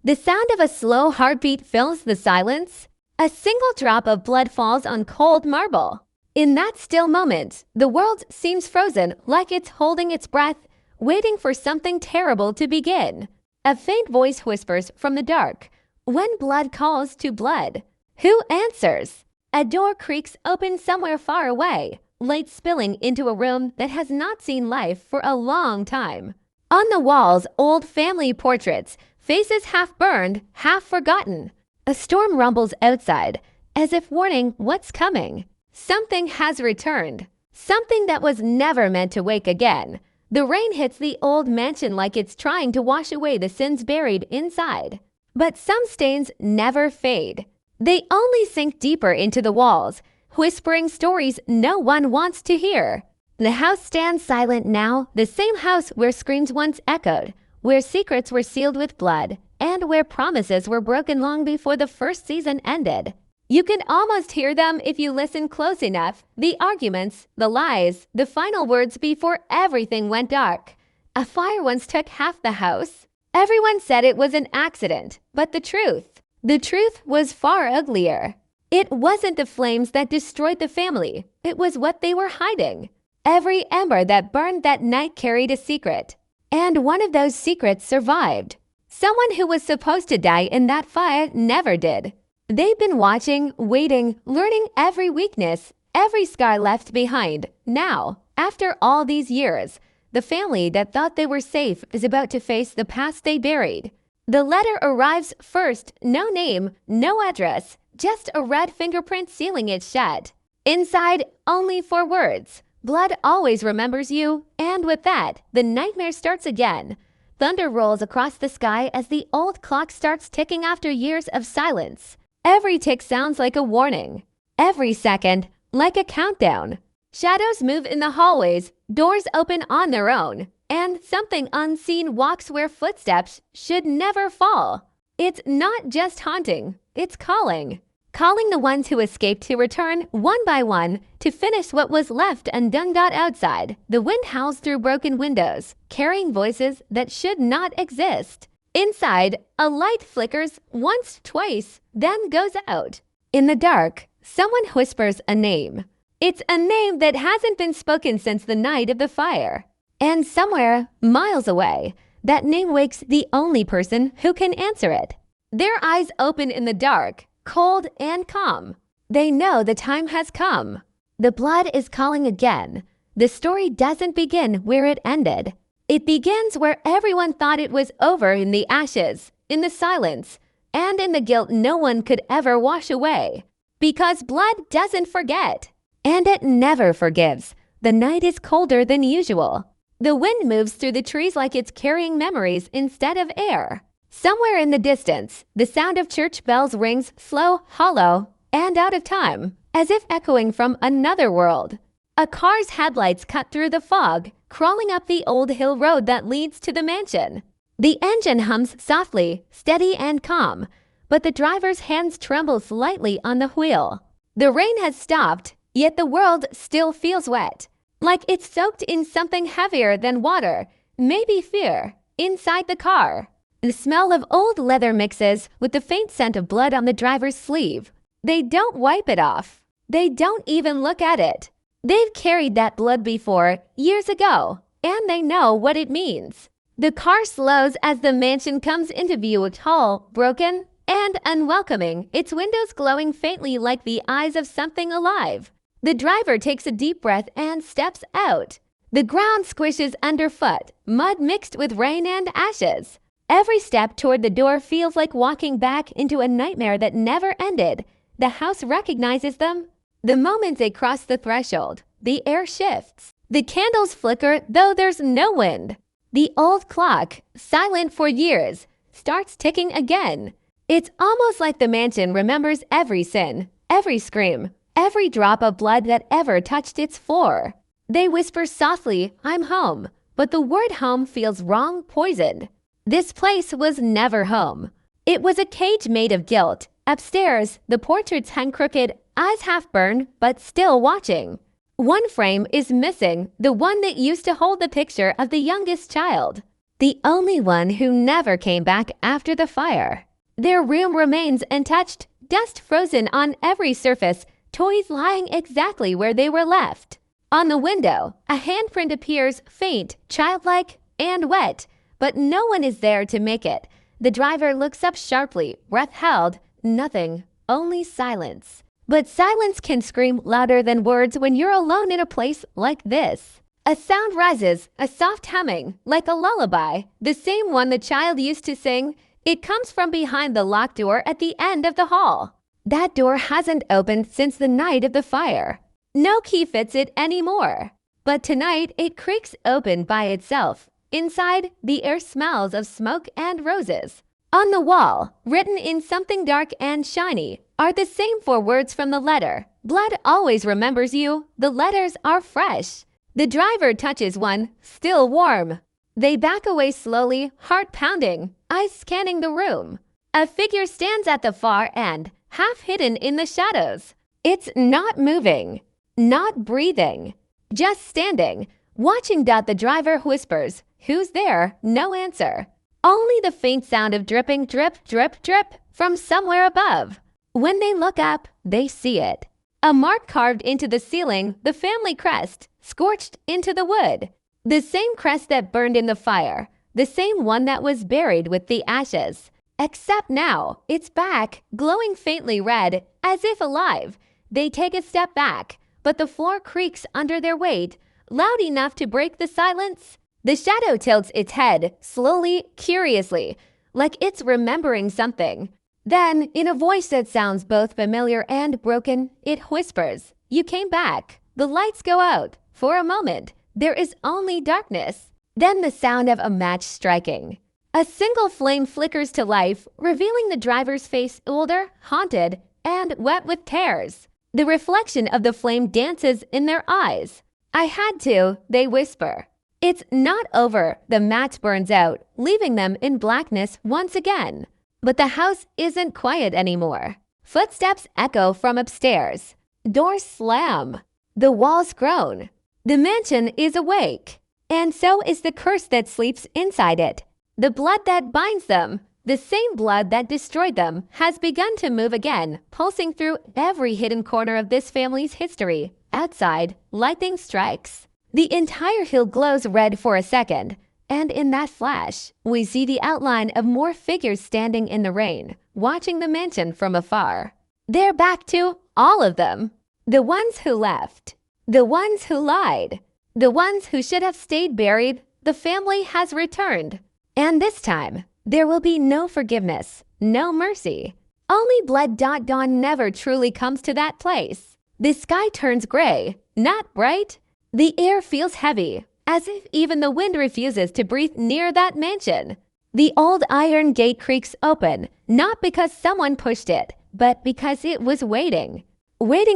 The sound of a slow heartbeat fills the silence. A single drop of blood falls on cold marble. In that still moment, the world seems frozen, like it's holding its breath, waiting for something terrible to begin. A faint voice whispers from the dark, "When blood calls to blood." Who answers? A door creaks open somewhere far away, light spilling into a room that has not seen life for a long time. On the walls, old family portraits, faces half burned, half forgotten. A storm rumbles outside, as if warning what's coming. Something has returned. Something that was never meant to wake again. The rain hits the old mansion like it's trying to wash away the sins buried inside. But some stains never fade. They only sink deeper into the walls, whispering stories no one wants to hear. The house stands silent now, the same house where screams once echoed, where secrets were sealed with blood, and where promises were broken long before the first season ended. You can almost hear them if you listen close enough. The arguments, the lies, the final words before everything went dark. A fire once took half the house. Everyone said it was an accident, but the truth was far uglier. It wasn't the flames that destroyed the family. It was what they were hiding. Every ember that burned that night carried a secret. And one of those secrets survived. Someone who was supposed to die in that fire never did. They've been watching, waiting, learning every weakness, every scar left behind. Now, after all these years, the family that thought they were safe is about to face the past they buried. The letter arrives first, no name, no address, just a red fingerprint sealing it shut. Inside, only 4 words. Blood always remembers you, and with that, the nightmare starts again. Thunder rolls across the sky as the old clock starts ticking after years of silence. Every tick sounds like a warning. Every second, like a countdown. Shadows move in the hallways, doors open on their own, and something unseen walks where footsteps should never fall. It's not just haunting, it's calling. Calling the ones who escaped to return one by one to finish what was left undone. Outside, the wind howls through broken windows, carrying voices that should not exist. Inside, a light flickers once, twice, then goes out. In the dark, someone whispers a name. It's a name that hasn't been spoken since the night of the fire. And somewhere, miles away, that name wakes the only person who can answer it. Their eyes open in the dark, cold and calm. They know the time has come. The blood is calling again. The story doesn't begin where it ended. It begins where everyone thought it was over, in the ashes, in the silence, and in the guilt no one could ever wash away. Because blood doesn't forget. And it never forgives. The night is colder than usual. The wind moves through the trees like it's carrying memories instead of air. Somewhere in the distance, the sound of church bells rings slow, hollow, and out of time, as if echoing from another world. A car's headlights cut through the fog, crawling up the old hill road that leads to the mansion. The engine hums softly, steady and calm, but the driver's hands tremble slightly on the wheel. The rain has stopped, yet the world still feels wet, like it's soaked in something heavier than water, maybe fear, inside the car. The smell of old leather mixes with the faint scent of blood on the driver's sleeve. They don't wipe it off. They don't even look at it. They've carried that blood before, years ago, and they know what it means. The car slows as the mansion comes into view, tall, broken, and unwelcoming, its windows glowing faintly like the eyes of something alive. The driver takes a deep breath and steps out. The ground squishes underfoot, mud mixed with rain and ashes. Every step toward the door feels like walking back into a nightmare that never ended. The house recognizes them. The moment they cross the threshold, the air shifts. The candles flicker, though there's no wind. The old clock, silent for years, starts ticking again. It's almost like the mansion remembers every sin, every scream, every drop of blood that ever touched its floor. They whisper softly, "I'm home," but the word home feels wrong, poisoned. This place was never home. It was a cage made of guilt. Upstairs, the portraits hang crooked, eyes half burned, but still watching. One frame is missing, the one that used to hold the picture of the youngest child. the only one who never came back after the fire. Their room remains untouched, dust frozen on every surface, toys lying exactly where they were left. On the window, a handprint appears, faint, childlike, and wet, but no one is there to make it. The driver looks up sharply, breath held, nothing, only silence. But silence can scream louder than words when you're alone in a place like this. A sound rises, a soft humming, like a lullaby, the same one the child used to sing. It comes from behind the locked door at the end of the hall. That door hasn't opened since the night of the fire. No key fits it anymore. But tonight it creaks open by itself. Inside, the air smells of smoke and roses. On the wall, written in something dark and shiny, are the same 4 words from the letter. Blood always remembers you. The letters are fresh. The driver touches one, still warm. They back away slowly, heart pounding, eyes scanning the room. A figure stands at the far end, half hidden in the shadows. It's not moving, not breathing, just standing, watching. The driver whispers, "Who's there?" No answer. Only the faint sound of dripping drip, drip, drip from somewhere above. When they look up, they see it. A mark carved into the ceiling, the family crest, scorched into the wood. The same crest that burned in the fire, the same one that was buried with the ashes. Except now, it's back, glowing faintly red, as if alive. They take a step back, but the floor creaks under their weight, loud enough to break the silence. The shadow tilts its head, slowly, curiously, like it's remembering something. Then, in a voice that sounds both familiar and broken, it whispers, "You came back." The lights go out. For a moment, there is only darkness. Then the sound of a match striking. A single flame flickers to life, revealing the driver's face, older, haunted, and wet with tears. The reflection of the flame dances in their eyes. "I had to," they whisper. It's not over. The match burns out, leaving them in blackness once again. But the house isn't quiet anymore. Footsteps echo from upstairs. Doors slam. The walls groan. The mansion is awake. And so is the curse that sleeps inside it. The blood that binds them, the same blood that destroyed them, has begun to move again, pulsing through every hidden corner of this family's history. Outside, lightning strikes. The entire hill glows red for a second. And in that flash, we see the outline of more figures standing in the rain, watching the mansion from afar. They're back to all of them. The ones who left. The ones who lied. The ones who should have stayed buried. The family has returned. And this time, there will be no forgiveness, no mercy. Only blood. Dawn never truly comes to that place. The sky turns gray, not bright. The air feels heavy, as if even the wind refuses to breathe near that mansion. The old iron gate creaks open, not because someone pushed it, but because it was waiting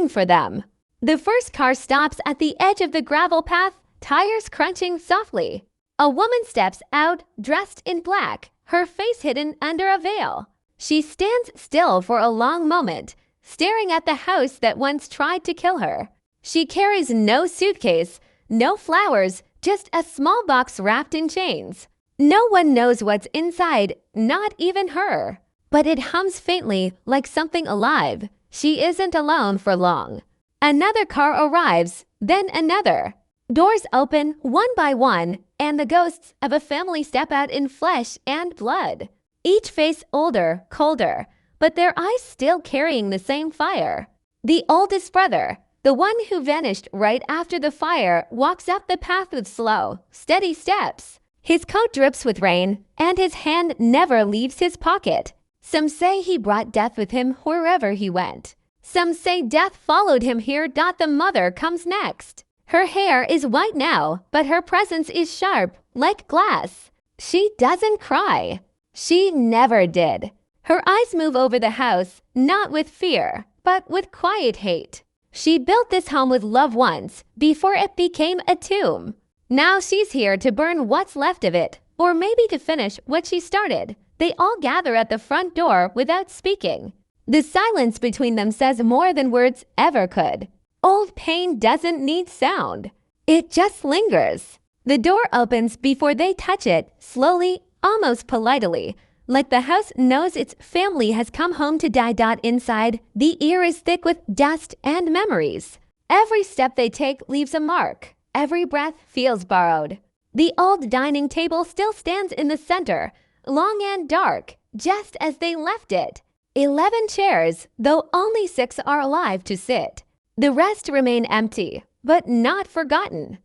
for them. The first car stops at the edge of the gravel path, tires crunching softly. A woman steps out, dressed in black, her face hidden under a veil. She stands still for a long moment, staring at the house that once tried to kill her. She carries no suitcase, no flowers, just a small box wrapped in chains. No one knows what's inside, not even her. But it hums faintly, like something alive. She isn't alone for long. Another car arrives, then another. Doors open one by one, and the ghosts of a family step out in flesh and blood. Each face older, colder, but their eyes still carrying the same fire. The oldest brother, the one who vanished right after the fire, walks up the path with slow, steady steps. His coat drips with rain, and his hand never leaves his pocket. Some say he brought death with him wherever he went. Some say death followed him here. The mother comes next. Her hair is white now, but her presence is sharp, like glass. She doesn't cry. She never did. Her eyes move over the house, not with fear, but with quiet hate. She built this home with love once, before it became a tomb. Now she's here to burn what's left of it, or maybe to finish what she started. They all gather at the front door without speaking. The silence between them says more than words ever could. Old pain doesn't need sound. It just lingers. The door opens before they touch it, slowly, almost politely, like the house knows its family has come home to die. Inside, the air is thick with dust and memories. Every step they take leaves a mark. Every breath feels borrowed. The old dining table still stands in the center, long and dark, just as they left it. 11 chairs, though only 6 are alive to sit. The rest remain empty, but not forgotten.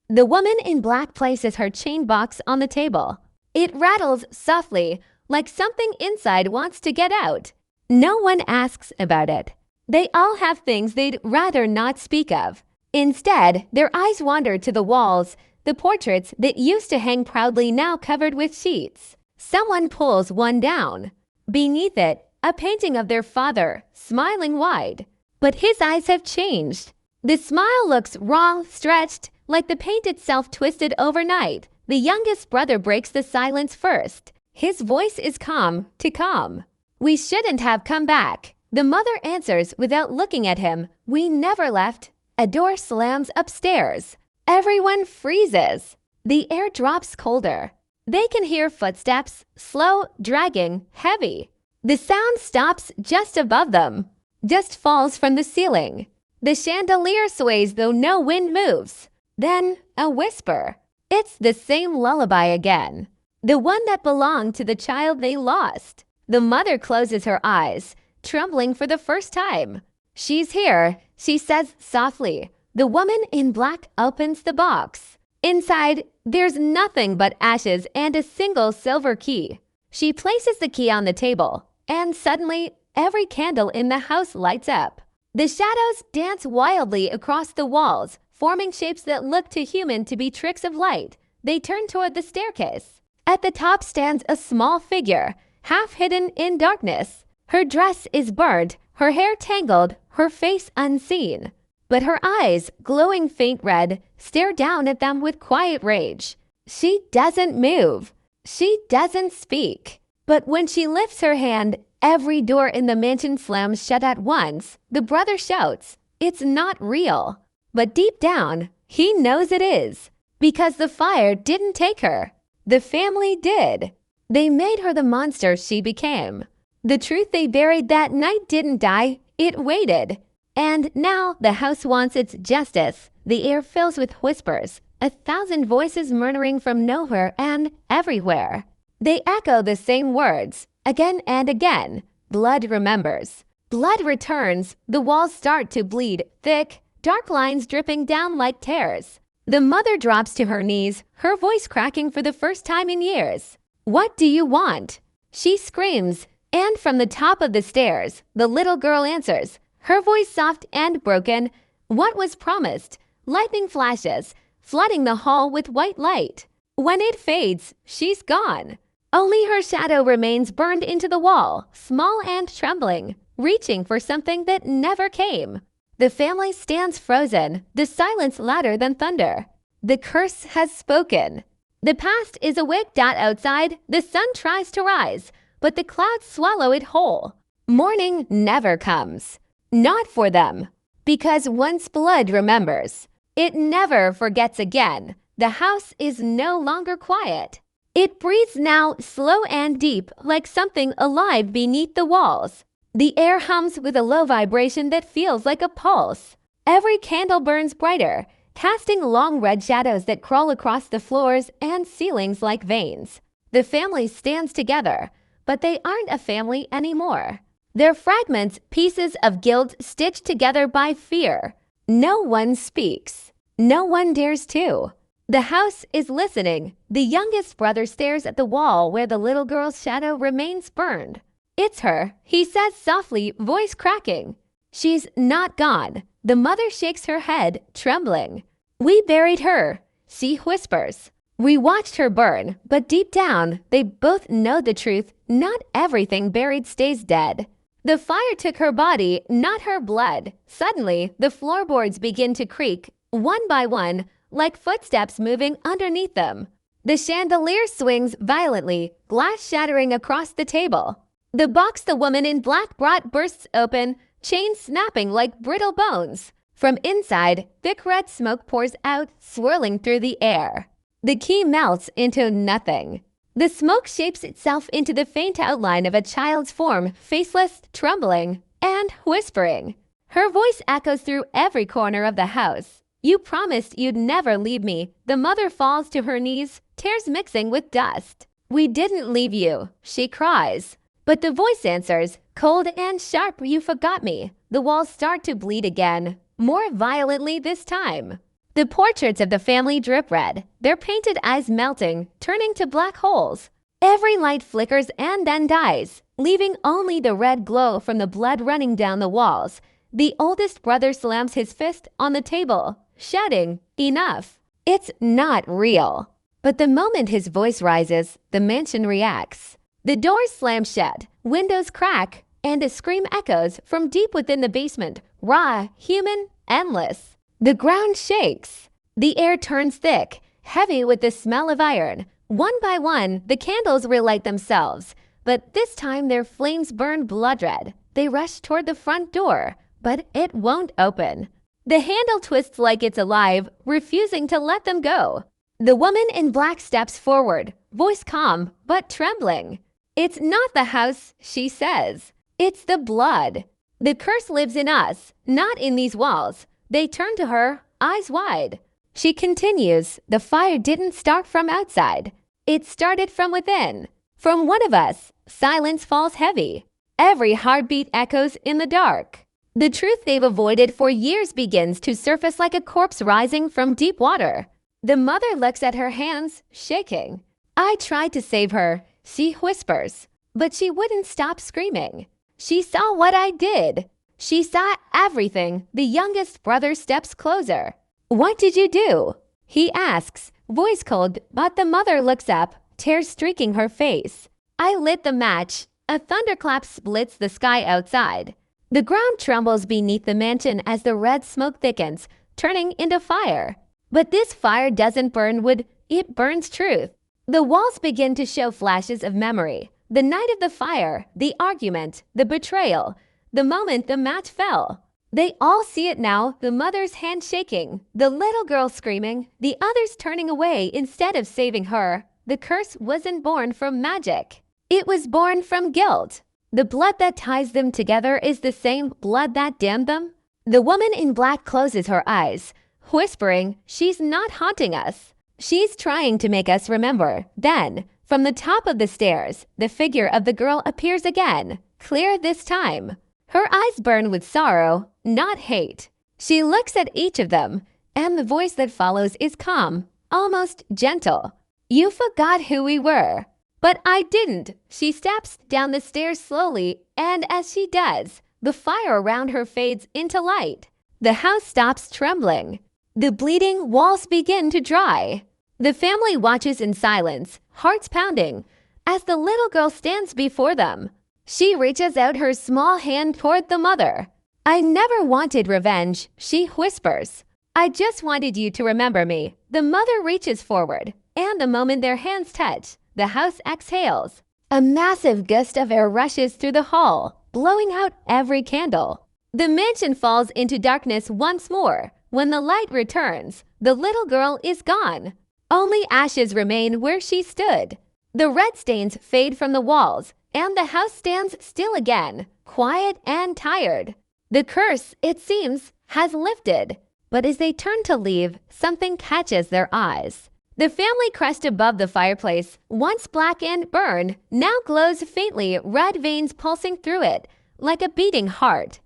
The woman in black places her chain box on the table. It rattles softly, like something inside wants to get out. No one asks about it. They all have things they'd rather not speak of. Instead, their eyes wander to the walls, the portraits that used to hang proudly now covered with sheets. Someone pulls one down. Beneath it, a painting of their father, smiling wide. But his eyes have changed. The smile looks wrong, stretched, like the paint itself twisted overnight. The youngest brother breaks the silence first. His voice is calm to calm. "We shouldn't have come back." The mother answers without looking at him. "We never left." A door slams upstairs. Everyone freezes. The air drops colder. They can hear footsteps, slow, dragging, heavy. The sound stops just above them, just falls from the ceiling. The chandelier sways though no wind moves. Then a whisper. It's the same lullaby again. The one that belonged to the child they lost. The mother closes her eyes, trembling for the first time. "She's here," she says softly. The woman in black opens the box. Inside, there's nothing but ashes and a single silver key. She places the key on the table, and suddenly, every candle in the house lights up. The shadows dance wildly across the walls, forming shapes that look too human to be tricks of light. They turn toward the staircase. At the top stands a small figure, half hidden in darkness. Her dress is burnt, her hair tangled, her face unseen. But her eyes, glowing faint red, stare down at them with quiet rage. She doesn't move. She doesn't speak. But when she lifts her hand, every door in the mansion slams shut at once. The brother shouts, "It's not real." But deep down, he knows it is. Because the fire didn't take her. The family did. They made her the monster she became. The truth they buried that night didn't die. It waited. And now the house wants its justice. The air fills with whispers, 1,000 voices murmuring from nowhere and everywhere. They echo the same words, again and again. Blood remembers. Blood returns. The walls start to bleed, thick, dark lines dripping down like tears. The mother drops to her knees, her voice cracking for the first time in years. "What do you want?" She screams, and from the top of the stairs, the little girl answers, her voice soft and broken. "What was promised?" Lightning flashes, flooding the hall with white light. When it fades, she's gone. Only her shadow remains burned into the wall, small and trembling, reaching for something that never came. The family stands frozen, the silence louder than thunder. The curse has spoken. The past is awake. Outside, the sun tries to rise, but the clouds swallow it whole. Morning never comes. Not for them. Because once blood remembers, it never forgets again. The house is no longer quiet. It breathes now, slow and deep, like something alive beneath the walls. The air hums with a low vibration that feels like a pulse. Every candle burns brighter, casting long red shadows that crawl across the floors and ceilings like veins. The family stands together, but they aren't a family anymore. They're fragments, pieces of guilt stitched together by fear. No one speaks. No one dares to. The house is listening. The youngest brother stares at the wall where the little girl's shadow remains burned. "It's her," he says softly, voice cracking. "She's not gone." The mother shakes her head, trembling. "We buried her," she whispers. "We watched her burn, but deep down, they both know the truth. Not everything buried stays dead. The fire took her body, not her blood." Suddenly, the floorboards begin to creak, one by one, like footsteps moving underneath them. The chandelier swings violently, glass shattering across the table. The box the woman in black brought bursts open, chains snapping like brittle bones. From inside, thick red smoke pours out, swirling through the air. The key melts into nothing. The smoke shapes itself into the faint outline of a child's form, faceless, trembling, and whispering. Her voice echoes through every corner of the house. You promised you'd never leave me. The mother falls to her knees, tears mixing with dust. We didn't leave you, she cries. But the voice answers, cold and sharp, you forgot me. The walls start to bleed again, more violently this time. The portraits of the family drip red, their painted eyes melting, turning to black holes. Every light flickers and then dies, leaving only the red glow from the blood running down the walls. The oldest brother slams his fist on the table, shouting, enough. It's not real. But the moment his voice rises, the mansion reacts. The doors slam shut, windows crack, and a scream echoes from deep within the basement, raw, human, endless. The ground shakes. The air turns thick, heavy with the smell of iron. One by one, the candles relight themselves, but this time their flames burn blood red. They rush toward the front door, but it won't open. The handle twists like it's alive, refusing to let them go. The woman in black steps forward, voice calm but trembling. It's not the house, she says. It's the blood. The curse lives in us, not in these walls. They turn to her, eyes wide. She continues, the fire didn't start from outside. It started from within. From one of us, silence falls heavy. Every heartbeat echoes in the dark. The truth they've avoided for years begins to surface like a corpse rising from deep water. The mother looks at her hands, shaking. I tried to save her, she whispers, but she wouldn't stop screaming. She saw what I did. She saw everything. The youngest brother steps closer. What did you do? He asks, voice cold, but the mother looks up, tears streaking her face. I lit the match. A thunderclap splits the sky outside. The ground trembles beneath the mansion as the red smoke thickens, turning into fire. But this fire doesn't burn wood, it burns truth. The walls begin to show flashes of memory. The night of the fire, the argument, the betrayal, the moment the match fell. They all see it now, the mother's hand shaking, the little girl screaming, the others turning away instead of saving her. The curse wasn't born from magic. It was born from guilt. The blood that ties them together is the same blood that damned them. The woman in black closes her eyes, whispering, she's not haunting us. She's trying to make us remember. Then, from the top of the stairs, the figure of the girl appears again, clear this time. Her eyes burn with sorrow, not hate. She looks at each of them, and the voice that follows is calm, almost gentle. You forgot who we were. But I didn't. She steps down the stairs slowly, and as she does, the fire around her fades into light. The house stops trembling. The bleeding walls begin to dry. The family watches in silence, hearts pounding, as the little girl stands before them. She reaches out her small hand toward the mother. I never wanted revenge, she whispers. I just wanted you to remember me. The mother reaches forward, and the moment their hands touch, the house exhales. A massive gust of air rushes through the hall, blowing out every candle. The mansion falls into darkness once more. When the light returns, the little girl is gone. Only ashes remain where she stood. The red stains fade from the walls, and the house stands still again, quiet and tired. The curse, it seems, has lifted. But as they turn to leave, something catches their eyes. The family crest above the fireplace, once black and burned, now glows faintly, red veins pulsing through it, like a beating heart.